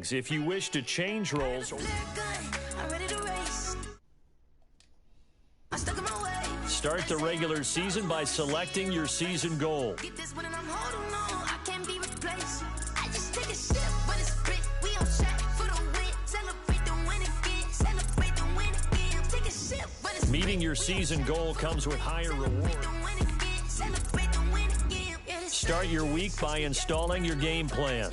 standings. If you wish to change roles, start the regular season by selecting your season goal. Meeting your season goal comes with higher reward. Start your week by installing your game plan.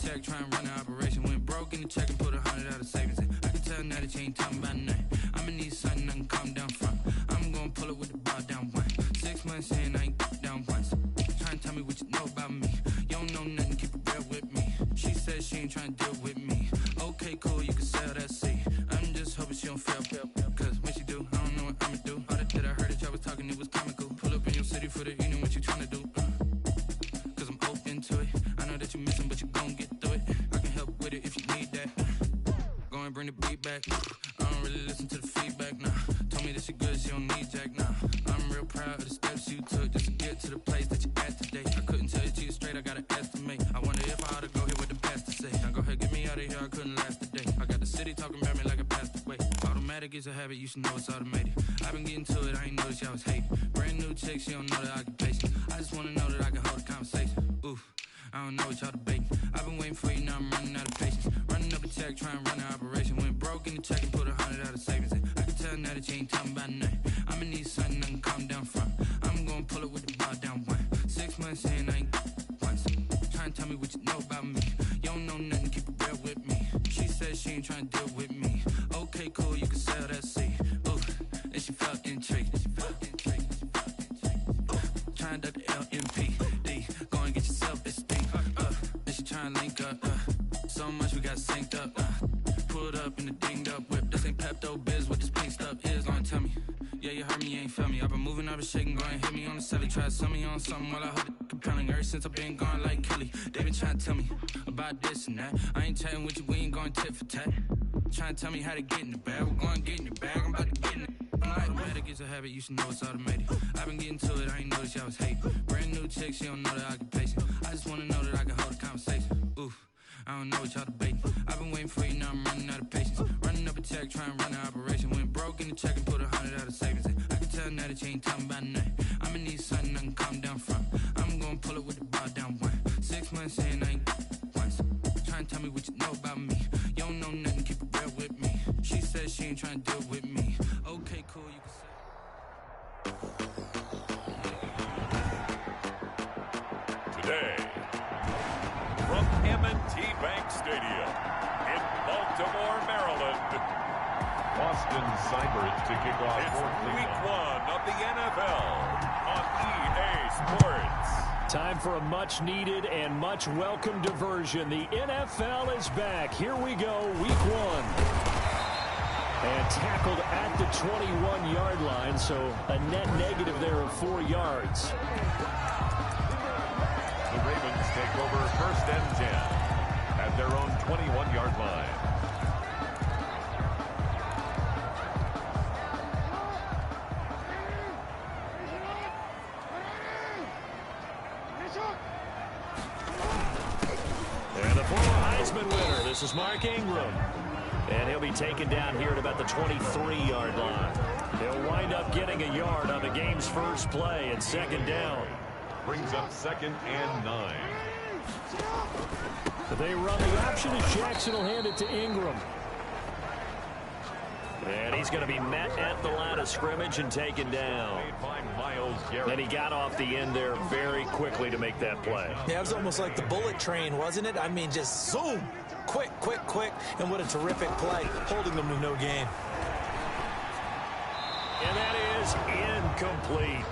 check, try and run the operation. Went broke in the check and put 100 out of savings. I can tell now that you ain't talking. talking about nothing. I'ma need something I can calm down from. I'm gonna pull it with the ball down one. 6 months in, I ain't down once. Trying to tell me what you know about me. You don't know nothing, keep it real with me. She said she ain't trying to deal with me. Okay, cool, you can sell that seat. I'm just hoping she don't fail. Cause when she do, I don't know what I'ma do. All that I heard that y'all was talking, it was comical. Pull up in your city for the evening, what you trying to do? Cause I'm open to it. I know that you missing, but you gon' get through it. I can help with it if you need that. Go and bring the beat back. I don't really listen to the feedback, nah. Told me that she good, she don't need Jack, nah. I'm real proud of the steps you took just to get to the place that you at today. I couldn't tell you to you straight, I gotta estimate. I wonder if I ought to go here with the past to say. Now go ahead, get me out of here, I couldn't last today. I got the city talking about me like I passed away. Automatic is a habit, you should know it's automated. I've been getting to it, I ain't noticed y'all was hating. Brand new chick, she don't know the occupation. I just wanna know that I can hold a conversation. Oof, I don't know what y'all debating. I've been waiting for you, now I'm running out of patience. Running up a check, trying to run an operation. Went broke in the check and put 100 out of savings in. I can tell now that you ain't talking about nothing. I'ma need something I can calm down from. I'm gonna pull it with the ball down one. 6 months in, I ain't once. Trying to tell me what you know about me. You don't know nothing, keep it real with me. She said she ain't trying to deal with me. Okay, cool, you can sell that seat. Ooh, and she felt intrigued. Trying to duck the LMPD. Go and get yourself this thing. And she trying to link up. So much we got synced up. Pulled up in the dinged up whip. This ain't Pepto-Biz, what this pink stuff is. Long tell me. Yeah, you heard me, you ain't felt me. I've been moving, I've been shaking, go and hit me on the celly. Try to sell me on something while I hold it compelling. Ever since I've been gone like Kelly, they been trying to tell me about this and that. I ain't chatting with you, we ain't going tit for tat. Trying to tell me how to get in the bag. We're going to get in the bag, I'm about to get in it. Automatic is a habit, you should know it's automated. I've been getting to it, I ain't noticed y'all was hating. Brand new chick, she don't know the occupation. I just wanna know that I can hold a conversation. Oof, I don't know what y'all debating. I've been waiting for you, now I'm running out of patience. Running up a check, trying to run an operation. Went broke in the check and put 100 out of savings in. I can tell now that you ain't talking about nothing. I'ma need something I can calm down from. I'm gonna pull it with the ball down one. 6 months in, I ain't once. Trying to tell me what you know about me. You don't know nothing, keep it real with me. She said she ain't trying to deal with me. Okay, cool, you can say. Today, from M&T Bank Stadium in Baltimore, Maryland, Boston Cybert to kick off it's Week 1 of the NFL on EA Sports. Time for a much-needed and much-welcome diversion. The NFL is back. Here we go, Week 1. And tackled at the 21-yard line, so a net negative there of 4 yards. The Ravens take over 1st and 10 at their own 21-yard line. And the former Heisman winner, this is Mark Ingram. And he'll be taken down here at about the 23-yard line. He'll wind up getting a yard on the game's first play and 2nd down. Brings up 2nd and 9. They run the option as Jackson will hand it to Ingram. And he's going to be met at the line of scrimmage and taken down. And he got off the end there very quickly to make that play. Yeah, it was almost like the bullet train, wasn't it? I mean, just zoom. Quick, quick, quick. And what a terrific play, holding them to no gain. And that is incomplete.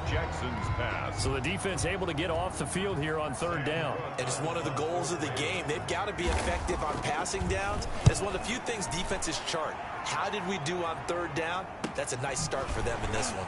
Jackson's pass. So the defense able to get off the field here on 3rd down. It is one of the goals of the game. They've got to be effective on passing downs. It's one of the few things defenses chart. How did we do on 3rd down? That's a nice start for them in this one.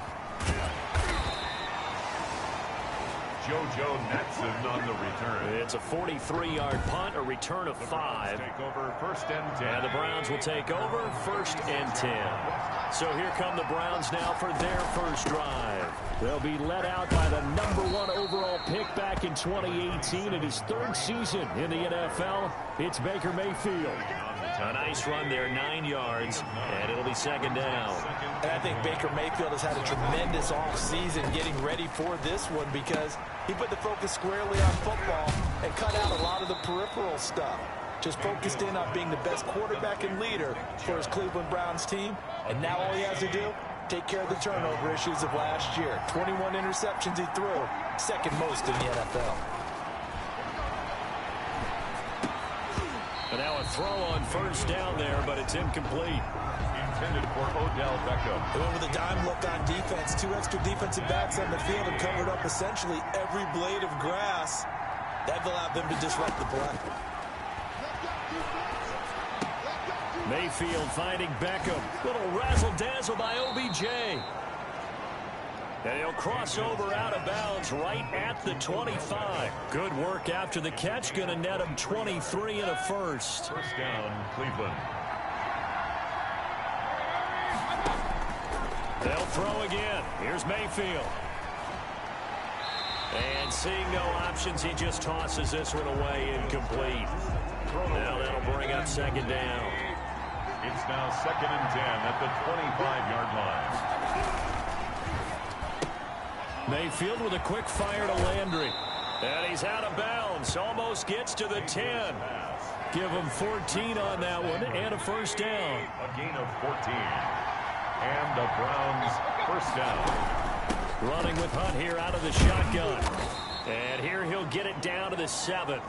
JoJo Natson on the return. It's a 43-yard punt, a return of 5. Take over 1st and 10. And the Browns will take over 1st and 10. So here come the Browns now for their first drive. They'll be led out by the #1 overall pick back in 2018 in his 3rd season in the NFL. It's Baker Mayfield. A nice run there, 9 yards, and it'll be 2nd down. And I think Baker Mayfield has had a tremendous offseason getting ready for this one because he put the focus squarely on football and cut out a lot of the peripheral stuff. Just focused in on being the best quarterback and leader for his Cleveland Browns team. And now all he has to do, take care of the turnover issues of last year. 21 interceptions he threw, 2nd most in the NFL. And now a throw on 1st down there, but it's incomplete. intended for Odell Beckham. They went with a dime look on defense. 2 extra defensive backs on the field and covered up essentially every blade of grass. That allowed them to disrupt the play. Mayfield finding Beckham. Little razzle-dazzle by OBJ. And he'll cross over out of bounds right at the 25. Good work after the catch. Going to net him 23 and a first. First down, Cleveland. They'll throw again. Here's Mayfield. And seeing no options, he just tosses this one away incomplete. Now that'll bring up second down. It's now 2nd and 10 at the 25-yard line. Mayfield with a quick fire to Landry. And he's out of bounds. Almost gets to the 10. Give him 14 on that one and a first down. A gain of 14. And the Browns first down. Running with Hunt here out of the shotgun. And here he'll get it down to the 7.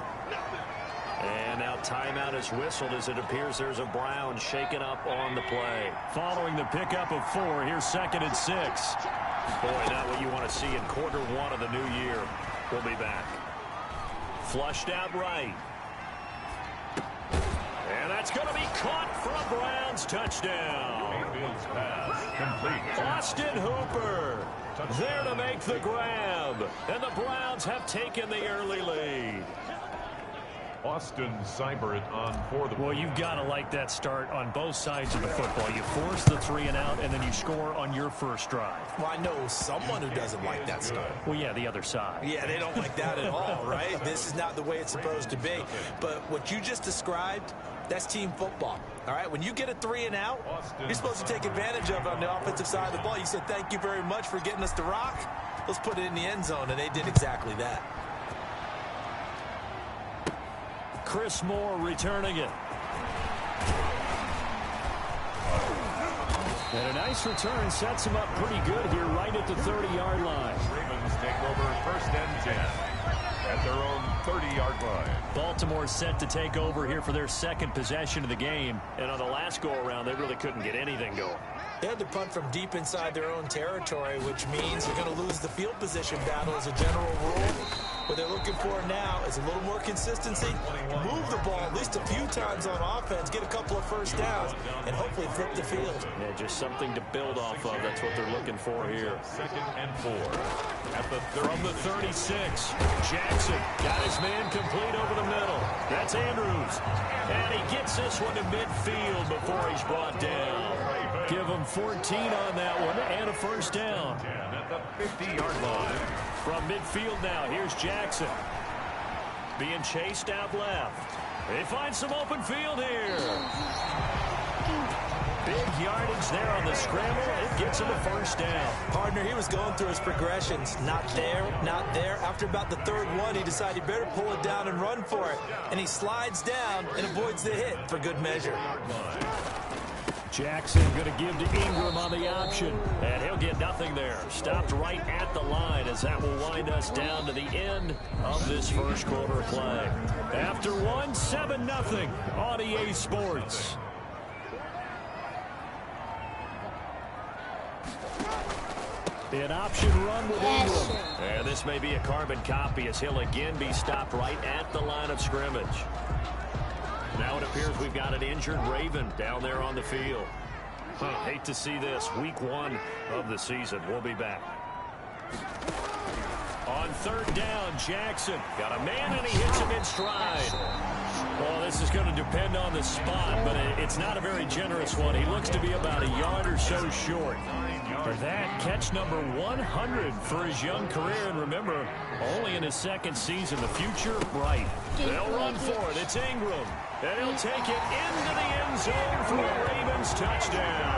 And now timeout is whistled as it appears there's a Brown shaken up on the play. Following the pickup of 4, here's 2nd and 6. Boy, not what you want to see in quarter 1 of the new year. We'll be back. Flushed out right. And that's going to be caught for a Browns touchdown. Mayfield's pass complete. Austin Hooper there to make the grab. And the Browns have taken the early lead. Austin Seibert on for the... Well, you've got to like that start on both sides of the football. You force the 3 and out, and then you score on your first drive. Well, I know someone who doesn't like that start. Well, yeah, the other side. Yeah, they don't like that at all, right? This is not the way it's supposed to be. But what you just described, that's team football. All right, when you get a 3 and out, you're supposed to take advantage of it on the offensive side of the ball. You said, thank you very much for getting us the rock. Let's put it in the end zone, and they did exactly that. Chris Moore returning it. And a nice return sets him up pretty good here right at the 30-yard line. Ravens take over 1st and 10 at their own 30-yard line. Baltimore set to take over here for their 2nd possession of the game. And on the last go-around, they really couldn't get anything going. They had to punt from deep inside their own territory, which means they're going to lose the field position battle as a general rule. What they're looking for now is a little more consistency, move the ball at least a few times on offense, get a couple of first downs, and hopefully flip the field. Yeah, just something to build off of. That's what they're looking for here. 2nd and 4 at the 30. From the 36, Jackson got his man complete over the middle. That's Andrews. And he gets this one to midfield before he's brought down. Give him 14 on that one and a first down. At the 50-yard line. From midfield now, here's Jackson. Being chased out left. They find some open field here. Big yardage there on the scramble. It gets him a first down. Partner, he was going through his progressions. Not there, not there. After about the 3rd one, he decided he better pull it down and run for it. And he slides down and avoids the hit for good measure. Jackson going to give to Ingram on the option. And he'll get nothing there. Stopped right at the line as that will wind us down to the end of this first quarter play. After 1, 7-0 on EA Sports. An option run with Ingram. And this may be a carbon copy as he'll again be stopped right at the line of scrimmage. Now it appears we've got an injured Raven down there on the field. Hate to see this. Week 1 of the season. We'll be back. On 3rd down, Jackson got a man and he hits him in stride. Well, this is going to depend on the spot, but it's not a very generous one. He looks to be about a yard or so short. For that, catch number 100 for his young career. And remember, only in his 2nd season, the future bright. They'll run for it. It's Ingram. And he'll take it into the end zone for a Ravens touchdown.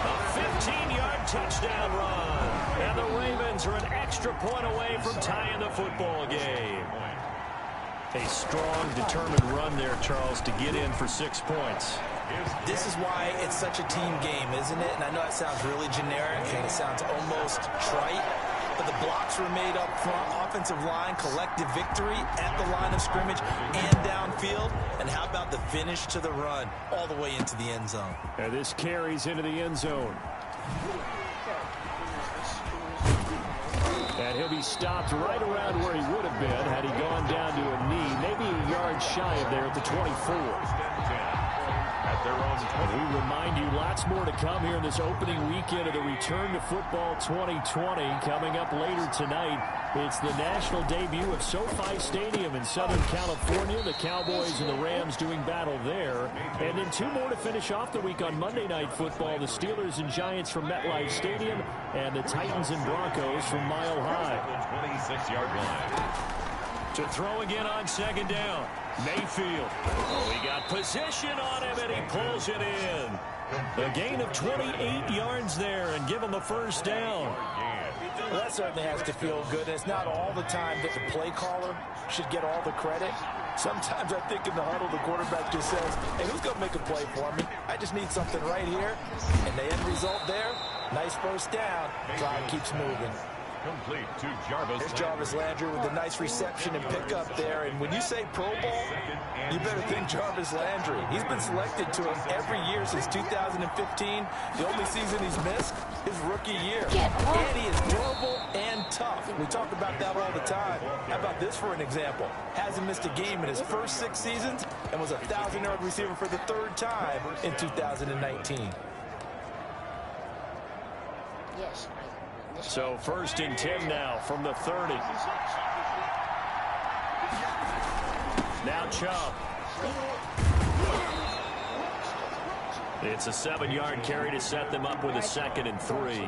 A 15-yard touchdown run. And the Ravens are an extra point away from tying the football game. A strong, determined run there, Charles, to get in for 6 points. This is why it's such a team game, isn't it? And I know it sounds really generic and it sounds almost trite, But the blocks were made up front. Offensive line, collective victory at the line of scrimmage and downfield. And how about the finish to the run all the way into the end zone? And this carries into the end zone. And he'll be stopped right around where he would have been had he gone down to a knee, maybe a yard shy of there at the 24. At their own 20. We remind you lots more to come here in this opening weekend of the Return to Football 2020. Coming up later tonight, it's the national debut of SoFi Stadium in Southern California. The Cowboys and the Rams doing battle there. And then two more to finish off the week on Monday Night Football. The Steelers and Giants from MetLife Stadium and the Titans and Broncos from Mile High. 26-yard line. To throw again on second down. Mayfield. Oh, he got position on him, and he pulls it in. A gain of 28 yards there and give him a first down. Well, that certainly has to feel good. And it's not all the time that the play caller should get all the credit. Sometimes I think in the huddle, the quarterback just says, hey, who's going to make a play for me? I just need something right here. And the end result there, nice first down. Drive keeps moving. Complete to Jarvis. There's Jarvis Landry with a nice reception and pickup there. And when you say Pro Bowl, you better think Jarvis Landry. He's been selected to him every year since 2015. The only season he's missed is rookie year. And he is durable and tough. We talk about that all the time. How about this for an example? Hasn't missed a game in his first 6 seasons and was a 1,000-yard receiver for the 3rd time in 2019. Yes. So first and 10 now from the 30. Now Chubb. It's a 7-yard carry to set them up with a 2nd and 3.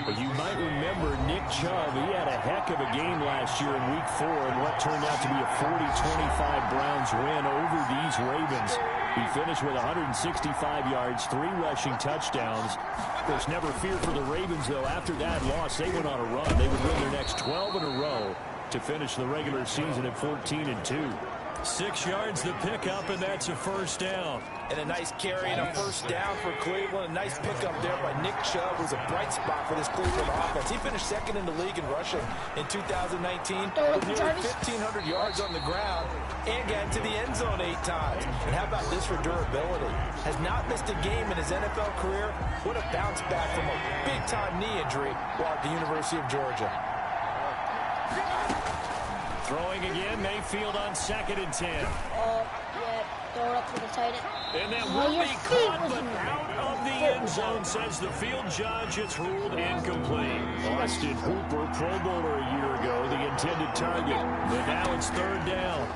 But you might remember Nick Chubb, he had a heck of a game last year in Week 4 in what turned out to be a 40-25 Browns win over these Ravens. He finished with 165 yards, 3 rushing touchdowns. Of course, never fear for the Ravens, though. After that loss, they went on a run. They would win their next 12 in a row to finish the regular season at 14-2. 6 yards the pickup, and that's a first down. And a nice carry and a first down for Cleveland. A nice pickup there by Nick Chubb, who's a bright spot for this Cleveland offense. He finished 2nd in the league in rushing in 2019 with nearly 1,500 yards on the ground and got into the end zone 8 times. And how about this for durability? Has not missed a game in his NFL career. What a bounce back from a big-time knee injury while at the University of Georgia. Throwing again, Mayfield on 2nd and 10. Yeah, throw it up to the tight end. And that will be caught, but out of the end zone, says the field judge. It's ruled incomplete. Austin Hooper, Pro Bowler a year ago, the intended target. But now it's 3rd down.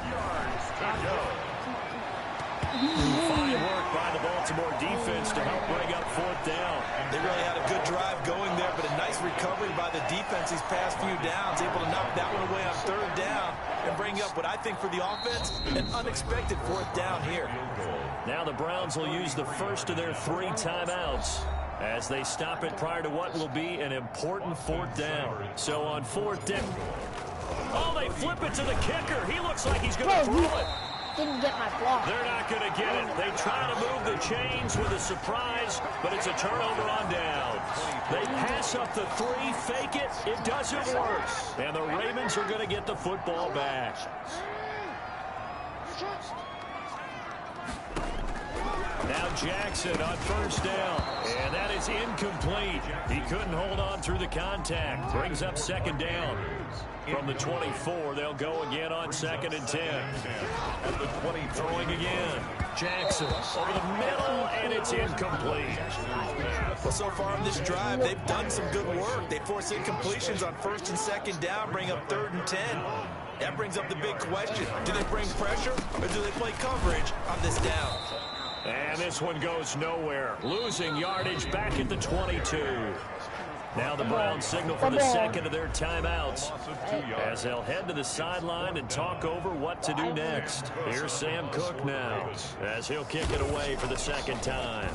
Fine work by the Baltimore defense to help bring up 4th down. They really had a good drive going there, but a nice recovery by the defense these past few downs, able to knock that one away on 3rd down and bring up what I think for the offense, an unexpected 4th down here. Now the Browns will use the first of their 3 timeouts as they stop it prior to what will be an important 4th down. So on 4th down, oh, they flip it to the kicker. He looks like he's going to throw it. Didn't get my block. They're not going to get it. They try to move the chains with a surprise, but it's a turnover on down. They pass up the 3, fake it. It doesn't work. And the Ravens are going to get the football back. Now Jackson on 1st down, and that is incomplete. He couldn't hold on through the contact. Brings up 2nd down. From the 24, they'll go again on 2nd and 10. At the 20, throwing again. Jackson over the middle, and it's incomplete. Well, so far on this drive, they've done some good work. They force incompletions on 1st and 2nd down, bring up 3rd and 10. That brings up the big question. Do they bring pressure, or do they play coverage on this down? And this one goes nowhere. Losing yardage back at the 22. Now the Browns signal for the 2nd of their timeouts as they'll head to the sideline and talk over what to do next. Here's Sam Cook now as he'll kick it away for the 2nd time.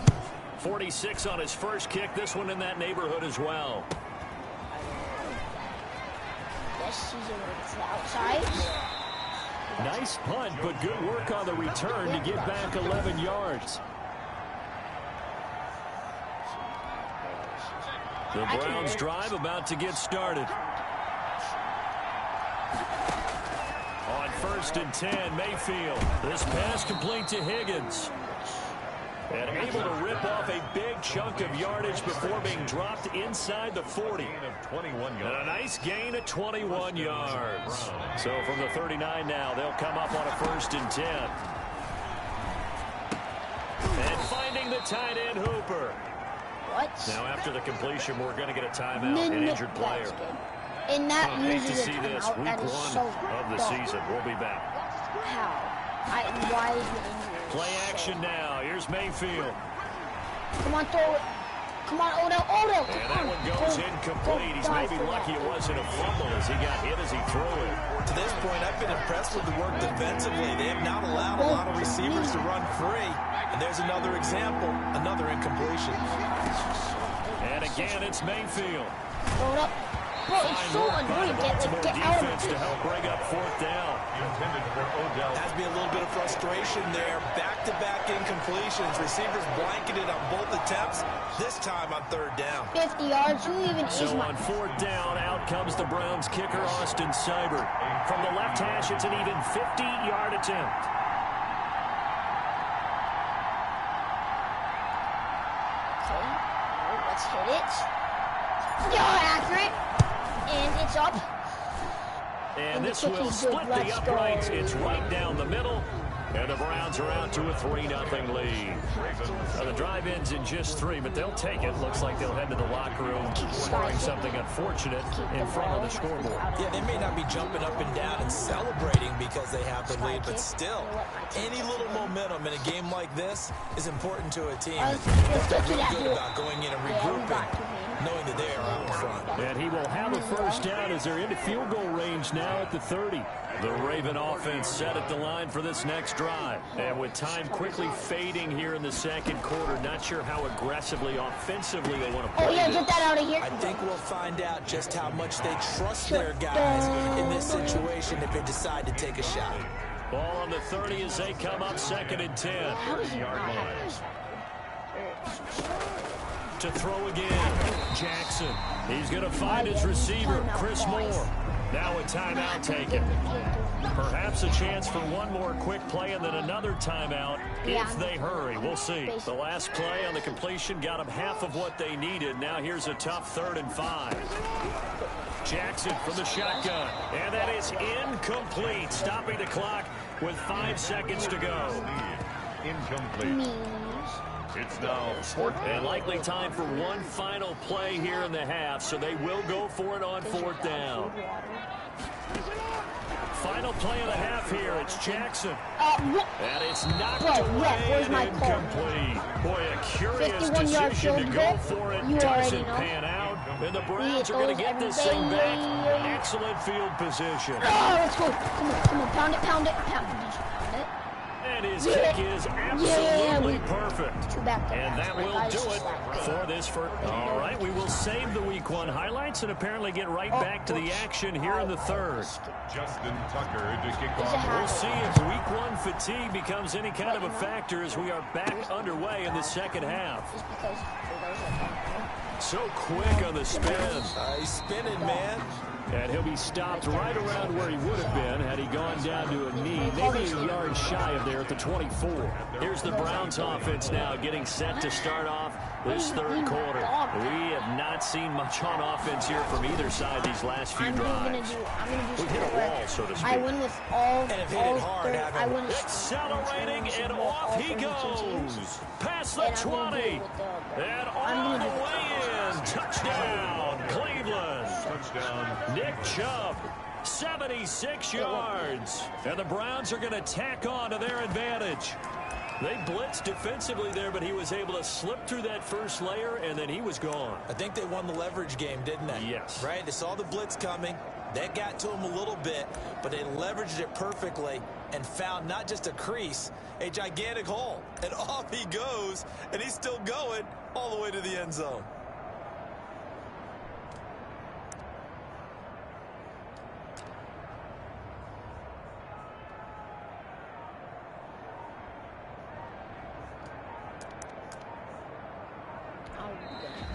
46 on his first kick. This one in that neighborhood as well. Yes, he's outside. Nice punt, but good work on the return to get back 11 yards. The Browns drive about to get started. On 1st and 10, Mayfield. This pass complete to Higgins. And able to rip off a big chunk of yardage before being dropped inside the 40. And a nice gain of 21 yards. So from the 39 now, they'll come up on a 1st and 10. And finding the tight end, Hooper. What? Now after the completion, we're going to get a timeout, an injured player. And that Hate to uses a see this timeout. week That is 1 so of the dumb. season. We'll be back. How? Why is the injury? Play action now. Here's Mayfield. Come on, throw it. Come on, Odell. Odell, And come that on. one goes incomplete. He's maybe lucky it wasn't a fumble as he got hit as he threw it. To this point, I've been impressed with the work defensively. They have not allowed a lot of receivers to run free. And there's another example, another incompletion. And again, it's Mayfield. Throw it up. Bro, it's so annoying. Get out of Defense to it. help bring up 4th down. Has to be a little bit of frustration there. Back-to-back incompletions. Receivers blanketed on both attempts. This time on 3rd down. 50 yards. Who even So is my... on 4th down, out comes the Browns kicker, Austin Seibert. From the left hash, it's an even 50-yard attempt. Okay. Let's hit it. Yeah, accurate. And it's up. And this will split the uprights. It's right down the middle. And the Browns are out to a 3-0 lead. Now the drive ends in just 3, but they'll take it. Looks like they'll head to the locker room wearing something unfortunate in front of the scoreboard. Yeah, they may not be jumping up and down and celebrating because they have the lead, but still, any little momentum in a game like this is important to a team. They're really good about going in and regrouping, knowing that they are out in front. And he will have a 1st down as they're into field goal range now at the 30. The Raven offense set at the line for this next drive. And with time quickly fading here in the 2nd quarter, not sure how aggressively, offensively they want to play Oh, yeah, this. get that out of here. I think we'll find out just how much they trust their guys in this situation if they decide to take a shot. Ball on the 30 as they come up 2nd and 10. How does he not have this? To throw again, Jackson. He's going to find his receiver, Chris Moore. Now a timeout taken. Perhaps a chance for one more quick play and then another timeout if they hurry. We'll see. The last play on the completion got them half of what they needed. Now here's a tough 3rd and 5. Jackson from the shotgun. And that is incomplete. Stopping the clock with 5 seconds to go. Incomplete. It's now 4th And likely time for one final play here in the half, so they will go for it on 4th down. Final play of the half here. It's Jackson. And it's knocked away and incomplete. Boy, a curious decision to go for it. Doesn't pan out. And the Browns are going to get this thing back. Excellent field position. Oh, let's go. Come on. Pound it, pound it, pound it. And his kick is absolutely perfect. And that will do it for this first. All right, we will save the Week 1 highlights and apparently get right back to the action here in the 3rd. Justin Tucker to kick off. We'll see if Week 1 fatigue becomes any kind of a factor as we are back underway in the 2nd half. So quick on the spin. He's spinning, man. And he'll be stopped right around where he would have been had he gone down to a knee, maybe a yard shy of there at the 24. Here's the Browns offense now getting set to start off this 3rd quarter. We have not seen much on offense here from either side these last few drives. We've hit a wall, so to speak. I win with all hard, I win. Accelerating, and off he goes. Past the 20. And all the way in. Touchdown, Cleveland. Touchdown. Nick Chubb, 76 yards. And the Browns are going to tack on to their advantage. They blitzed defensively there, but he was able to slip through that first layer, and then he was gone. I think they won the leverage game, didn't they? Yes. Right? They saw the blitz coming. That got to him a little bit, but they leveraged it perfectly and found not just a crease, a gigantic hole. And off he goes, and he's still going all the way to the end zone.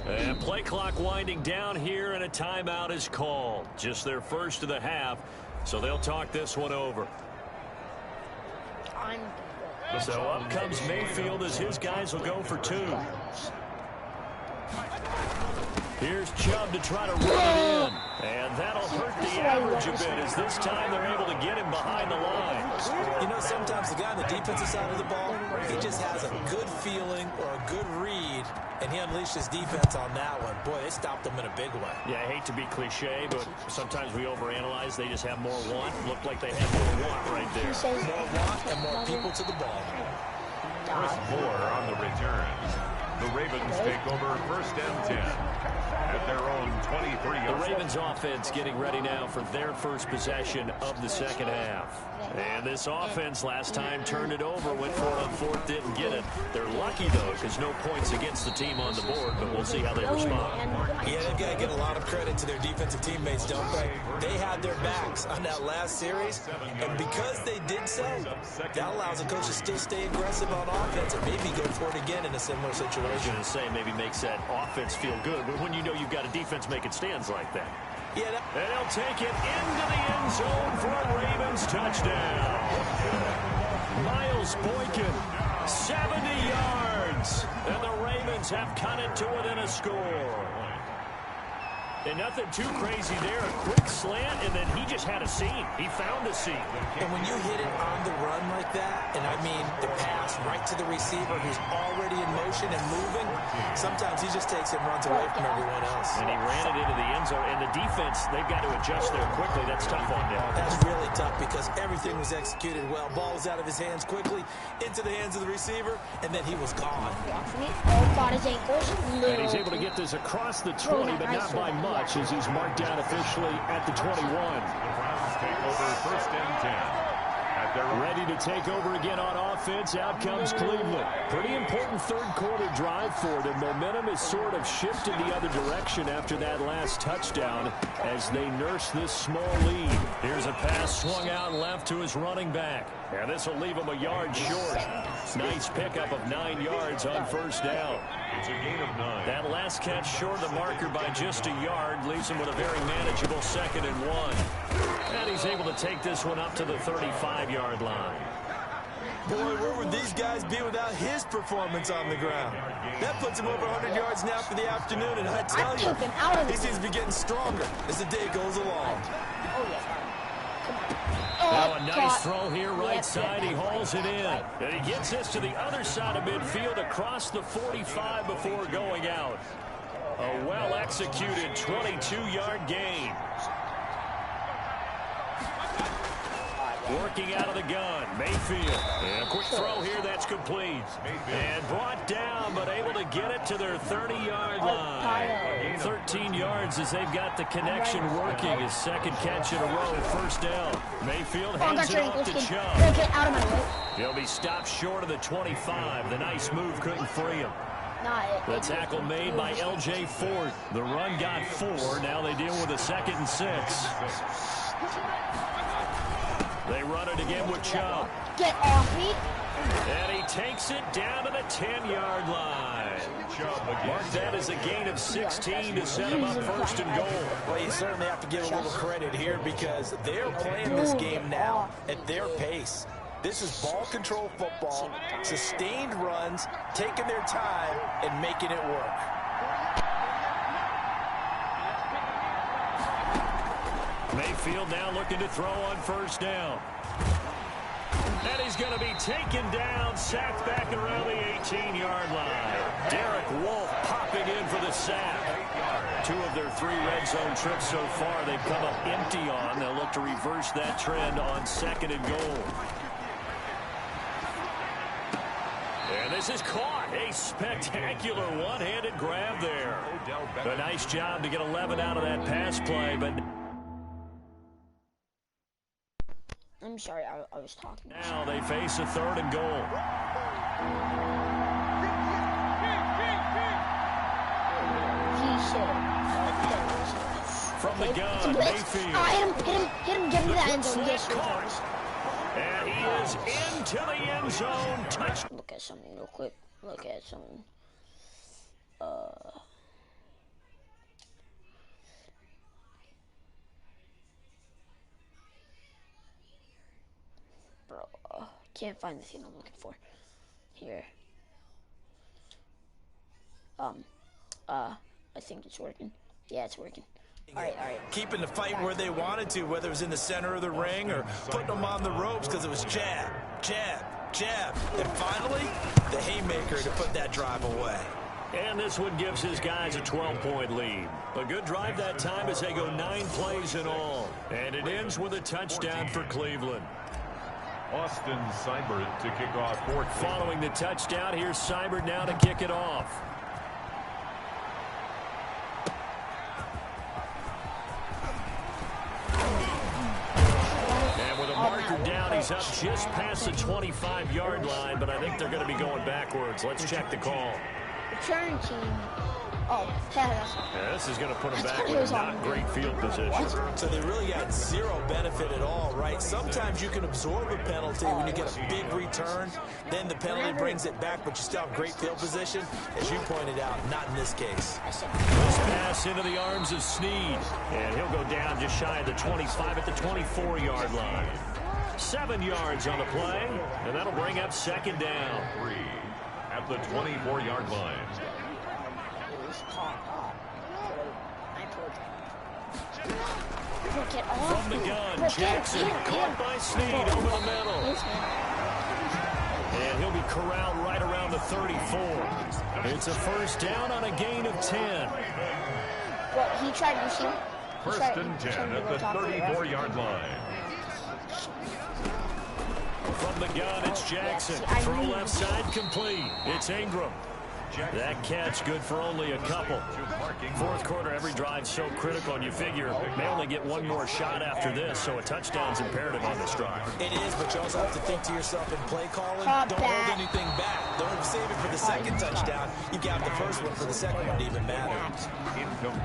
And play clock winding down here, and a timeout is called. Just their first of the half, so they'll talk this one over. So up comes Mayfield as his guys will go for 2. Here's Chubb to try to run it in. And that'll hurt the average a bit as this time they're able to get him behind the line. You know, sometimes the guy on the defensive side of the ball, he just has a good feeling or a good read, and he unleashed his defense on that one. Boy, they stopped him in a big way. Yeah, I hate to be cliche, but sometimes we overanalyze. They just have more want. Looked like they had more want right there. More want and more people to the ball. Chris Moore on the return. The Ravens take over 1st and 10 at their own 23. The Ravens offense getting ready now for their first possession of the second half. And this offense last time turned it over, went for it on 4th, didn't get it. They're lucky, though, because no points against the team on the board, but we'll see how they respond. Yeah, they've got to get a lot of credit to their defensive teammates, don't they? They had their backs on that last series, and because they did so, that allows the coach to still stay aggressive on offense and maybe go for it again in a similar situation. I was going to say, maybe makes that offense feel good, but when you know you've got a defense making stands like that. Yeah, and he'll take it into the end zone for a Ravens touchdown. Miles Boykin, 70 yards. And the Ravens have cut it to within a score. And nothing too crazy there. A quick slant, and then he just had a seam. He found a seam. And when you hit it on the run like that, and I mean the pass right to the receiver who's already in motion and moving, sometimes he just takes it and runs away from everyone else. And he ran it into the end zone. And the defense, they've got to adjust there quickly. That's tough on them. That's really tough because everything was executed well. Ball was out of his hands quickly, into the hands of the receiver, and then he was gone. Oh, got his ankles. And he's able to get this across the 20, but not by much, as he's marked down officially at the 21. The Browns take over 1st and 10. At their ready to take over again on offense. Out comes Cleveland. Pretty important third quarter drive for them. Momentum has sort of shifted the other direction after that last touchdown as they nurse this small lead. Here's a pass swung out left to his running back. And this will leave him a yard short. Nice pickup of 9 yards on 1st down. It's a gain of 9. That last catch short of the marker by just a yard leaves him with a very manageable 2nd and 1. And he's able to take this one up to the 35-yard line. Boy, where would these guys be without his performance on the ground? That puts him over 100 yards now for the afternoon, and I tell you, he seems to be getting stronger as the day goes along. Oh, yeah. Now a nice throw here right side. He hauls it in. And he gets this to the other side of midfield across the 45 before going out. A well-executed 22-yard gain. Working out of the gun, Mayfield. And a quick throw here, that's complete. And brought down, but able to get it to their 30-yard line. 13 yards as they've got the connection working. His 2nd catch in a row, 1st down. Mayfield hands it off to Chubb. He'll be stopped short of the 25. The nice move couldn't free him. The tackle made by L.J. Ford. The run got 4. Now they deal with a 2nd and 6. They run it again with Chubb. Get off me. And he takes it down to the 10-yard line. Mark that as a gain of 16 to set him up 1st and goal. Well, you certainly have to give a little credit here because they're playing this game now at their pace. This is ball control football, sustained runs, taking their time, and making it work. Mayfield now looking to throw on 1st down. And he's going to be taken down, sacked back around the 18-yard line. Derek Wolfe popping in for the sack. 2 of their 3 red zone trips so far they've come up empty on. They'll look to reverse that trend on 2nd and goal. And this is caught. A spectacular one-handed grab there. A nice job to get 11 out of that pass play, but I'm sorry, I was talking. Now they face a 3rd and goal. From the gun, Mayfield. Hit him, get him that end zone. Yes, and he is into the end zone. Touch. Look at something real quick. Look at something. Can't find the thing I'm looking for. Here. I think it's working. Yeah, it's working. All right. Keeping the fight where they wanted to, whether it was in the center of the ring or putting them on the ropes because it was jab, jab, jab. And finally, the haymaker to put that drive away. And this one gives his guys a 12-point lead. A good drive that time as they go 9 plays in all. And it ends with a touchdown for Cleveland. Austin Seibert to kick off for Cleveland. Following the touchdown, here's Seibert now to kick it off. Marker down, he's up just past the 25-yard line, but I think they're going to be going backwards. Let's check the call. Return team. Oh, yeah, this is going to put them back in a not great field position. What? So they really got zero benefit at all, right? Sometimes you can absorb a penalty when you get a big return. Then the penalty brings it back, but you still have great field position. As you pointed out, not in this case. This pass into the arms of Snead. And he'll go down just shy of the 25 at the 24-yard line. 7 yards on the play, and that'll bring up second down. 3 at the 24-yard line. From the gun, Jackson caught by Snead over the middle. And he'll be corralled right around the 34. It's a first down on a gain of 10. Well, he tried to shoot. First and 10 at the 34-yard line. From the gun, it's Jackson. Throw left side complete. It's Ingram. That catch good for only a couple. Fourth quarter, every drive's so critical, and you figure they only get one more shot after this, so a touchdown's imperative on this drive. It is, but you also have to think to yourself in play calling, don't hold anything back. Don't save it for the second touchdown. You got the first one for the second one to even matter.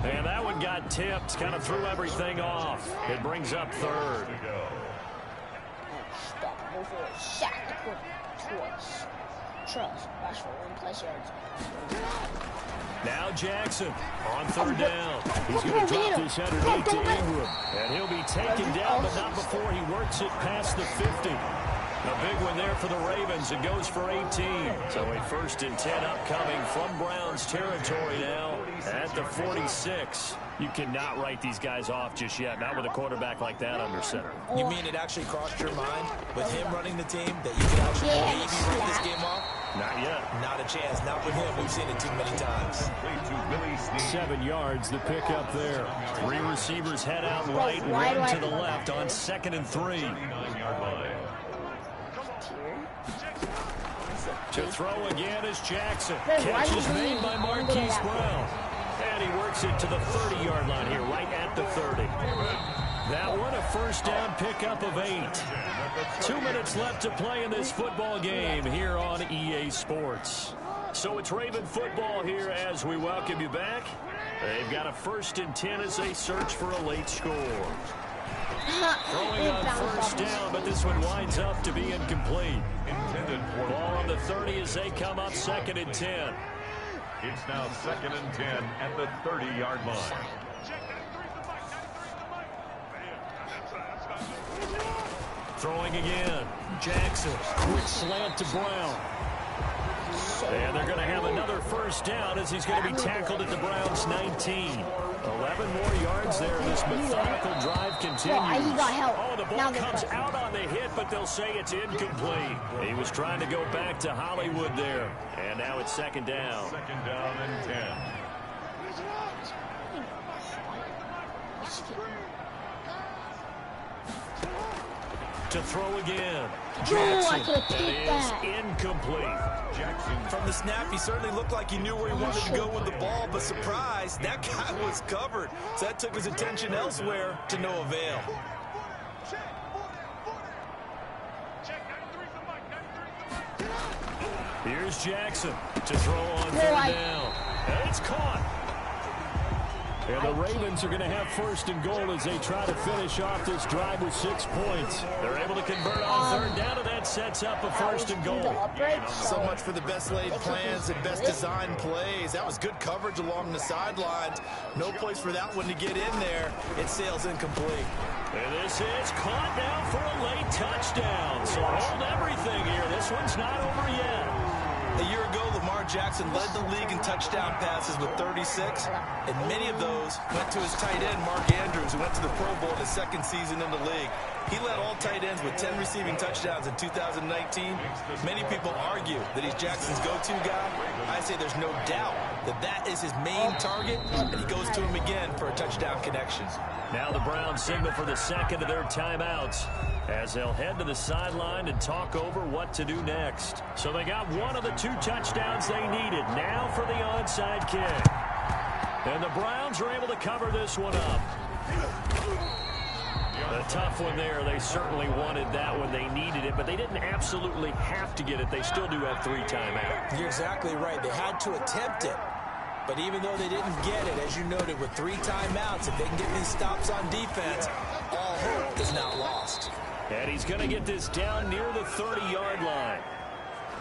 And that one got tipped, kind of threw everything off. It brings up third. Sack the quarter twice. Trust, rush for 1+ yards. Now Jackson on third down. He's going to drop this underneath to Ingram. And he'll be taken down, but not before he works it past the 50. A big one there for the Ravens. It goes for 18. So a 1st and 10 upcoming from Browns territory now at the 46. You cannot write these guys off just yet, not with a quarterback like that under center. You mean it actually crossed your mind with him running the team that you could actually maybe write this game off? Not yet. Not a chance. Not with him. We've seen it too many times. 7 yards, the pick up there. 3 receivers head out right, one to the left on 2nd and 3. To throw again is Jackson. Catch is made by Marquise Brown. And he works it to the 30-yard line here, right at the 30. That one, a first down pickup of 8. 2 minutes left to play in this football game here on EA Sports. So it's Raven football here as we welcome you back. They've got a 1st and 10 as they search for a late score. Throwing on first down, but this one winds up to be incomplete. Ball on the 30 as they come up 2nd and 10. It's now 2nd and 10 at the 30-yard line. Throwing again. Jackson. Quick slant to Brown. And they're going to have another first down as he's going to be tackled at the Browns' 19. 11 more yards there. This methodical drive continues. He got help. Oh, the ball comes out on the hit, but they'll say it's incomplete. He was trying to go back to Hollywood there. And now it's 2nd down. 2nd down and 10. To throw again. Jackson. That is incomplete. Jackson. From the snap, he certainly looked like he knew where he wanted to go with the ball, but surprise, that guy was covered. So that took his attention elsewhere to no avail. Here's Jackson to throw on 3rd down. And it's caught. And the Ravens are going to have first and goal as they try to finish off this drive with 6 points. They're able to convert on third down, and that sets up a first and goal. So much for the best laid plans and best designed plays. That was good coverage along the sidelines. No place for that one to get in there. It sails incomplete. And this is caught now for a late touchdown. So hold everything here. This one's not over yet. A year ago, Lamar Jackson led the league in touchdown passes with 36, and many of those went to his tight end, Mark Andrews, who went to the Pro Bowl in his second season in the league. He led all tight ends with 10 receiving touchdowns in 2019. Many people argue that he's Jackson's go-to guy. I say there's no doubt that that is his main target, and he goes to him again for a touchdown connection. Now the Browns signal for the second of their timeouts as they'll head to the sideline and talk over what to do next. So they got one of the 2 touchdowns they needed. Now for the onside kick. And the Browns are able to cover this one up. A tough one there. They certainly wanted that when they needed it, but they didn't absolutely have to get it. They still do have 3 timeouts. You're exactly right. They had to attempt it. But even though they didn't get it, as you noted, with 3 timeouts, if they can get these stops on defense, all hope is not lost. And he's going to get this down near the 30-yard line.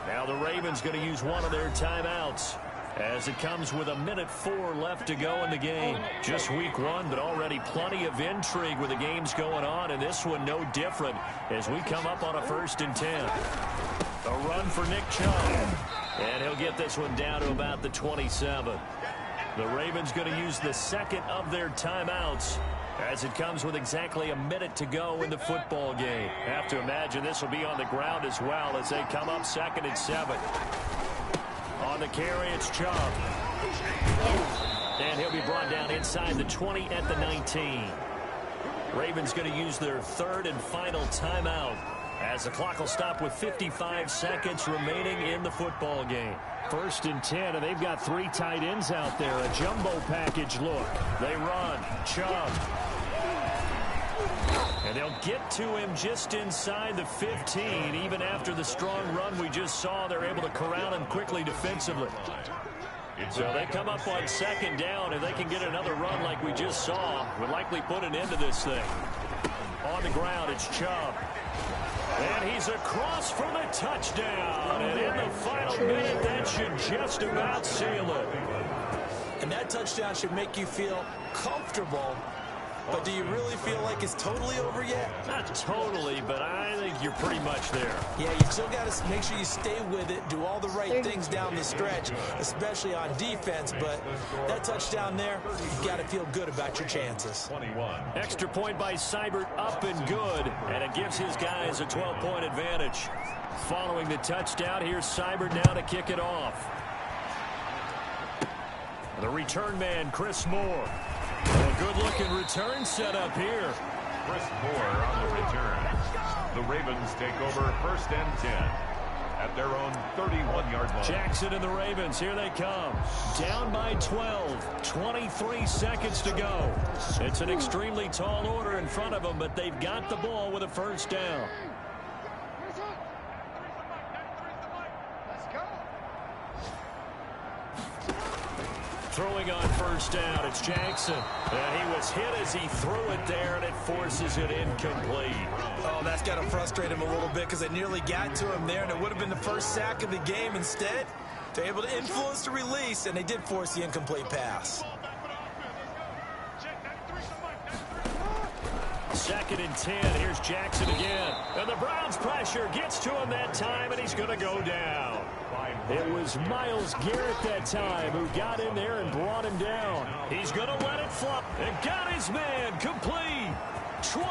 Now the Ravens going to use one of their timeouts as it comes with 1:04 left to go in the game. Just week 1, but already plenty of intrigue with the games going on, and this one no different as we come up on a 1st and 10. A run for Nick Chubb, and he'll get this one down to about the 27. The Ravens going to use the second of their timeouts as it comes with exactly a minute to go in the football game. Have to imagine this will be on the ground as well as they come up 2nd and 7. On the carry, it's Chubb. And he'll be brought down inside the 20 at the 19. Ravens going to use their 3rd and final timeout as the clock will stop with 55 seconds remaining in the football game. 1st and 10, and they've got 3 tight ends out there. A jumbo package look. They run. Chubb. And they'll get to him just inside the 15. Even after the strong run we just saw, they're able to corral him quickly defensively. So they come up on 2nd down, and they can get another run like we just saw. Would likely put an end to this thing. On the ground, it's Chubb. And he's across for the touchdown. And in the final minute, that should just about seal it. And that touchdown should make you feel comfortable. But do you really feel like it's totally over yet? Not totally, but I think you're pretty much there. Yeah, you still got to make sure you stay with it, do all the right things down the stretch, especially on defense. But that touchdown there, you got to feel good about your chances. 21. Extra point by Seibert, up and good, and it gives his guys a 12-point advantage. Following the touchdown, here's Seibert now to kick it off. The return man, Chris Moore. A good-looking return set up here. Chris Moore on the return. The Ravens take over 1st and 10 at their own 31-yard line. Jackson and the Ravens, here they come. Down by 12, 23 seconds to go. It's an extremely tall order in front of them, but they've got the ball with a 1st down. Throwing on 1st down, it's Jackson. And he was hit as he threw it there, and it forces it incomplete. Oh, that's got to frustrate him a little bit because they nearly got to him there, and it would have been the first sack of the game. Instead, they're able to influence the release, and they did force the incomplete pass. 2nd and 10. Here's Jackson again. And the Browns pressure gets to him that time, and he's going to go down. It was Myles Garrett that time who got in there and brought him down. He's going to let it flop. And got his man complete. 20,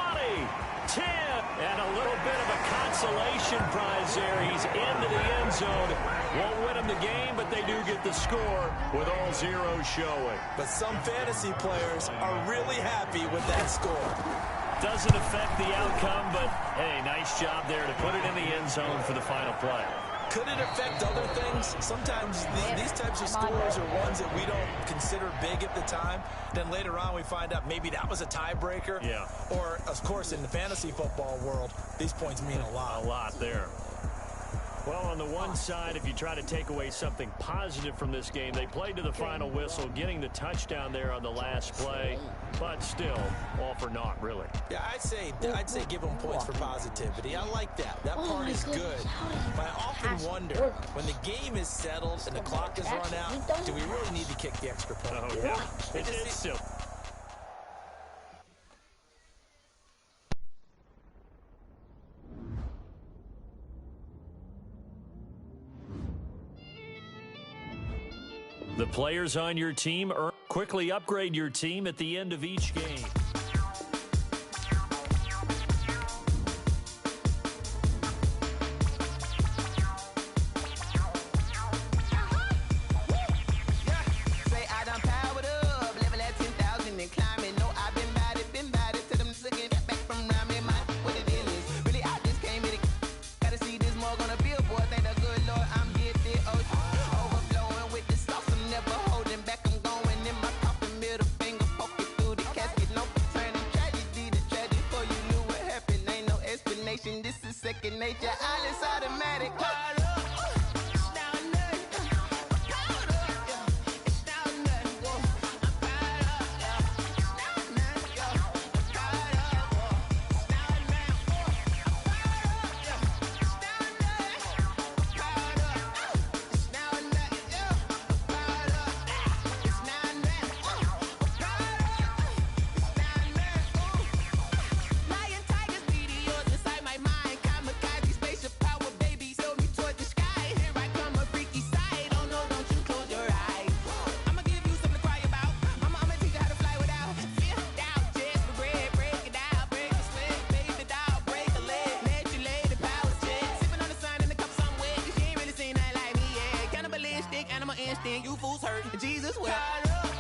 10, and a little bit of a consolation prize there. He's into the end zone. Won't win him the game, but they do get the score with all zeros showing. But some fantasy players are really happy with that score. Doesn't affect the outcome, but, hey, nice job there to put it in the end zone for the final play. Could it affect other things? Sometimes these types of scores are ones that we don't consider big at the time. Then later on we find out maybe that was a tiebreaker. Yeah. Or, of course, in the fantasy football world, these points mean a lot. A lot there. Well, on the one side, if you try to take away something positive from this game, they played to the final whistle, getting the touchdown there on the last play, but still, all for naught, really. Yeah, I'd say give them points for positivity. I like that. That part is good. But I often wonder, when the game is settled and the clock is run out, do we really need to kick the extra point? Oh, yeah. It's still. The players on your team quickly upgrade your team at the end of each game. This is second nature, all is automatic. You fools hurt. Jesus, well.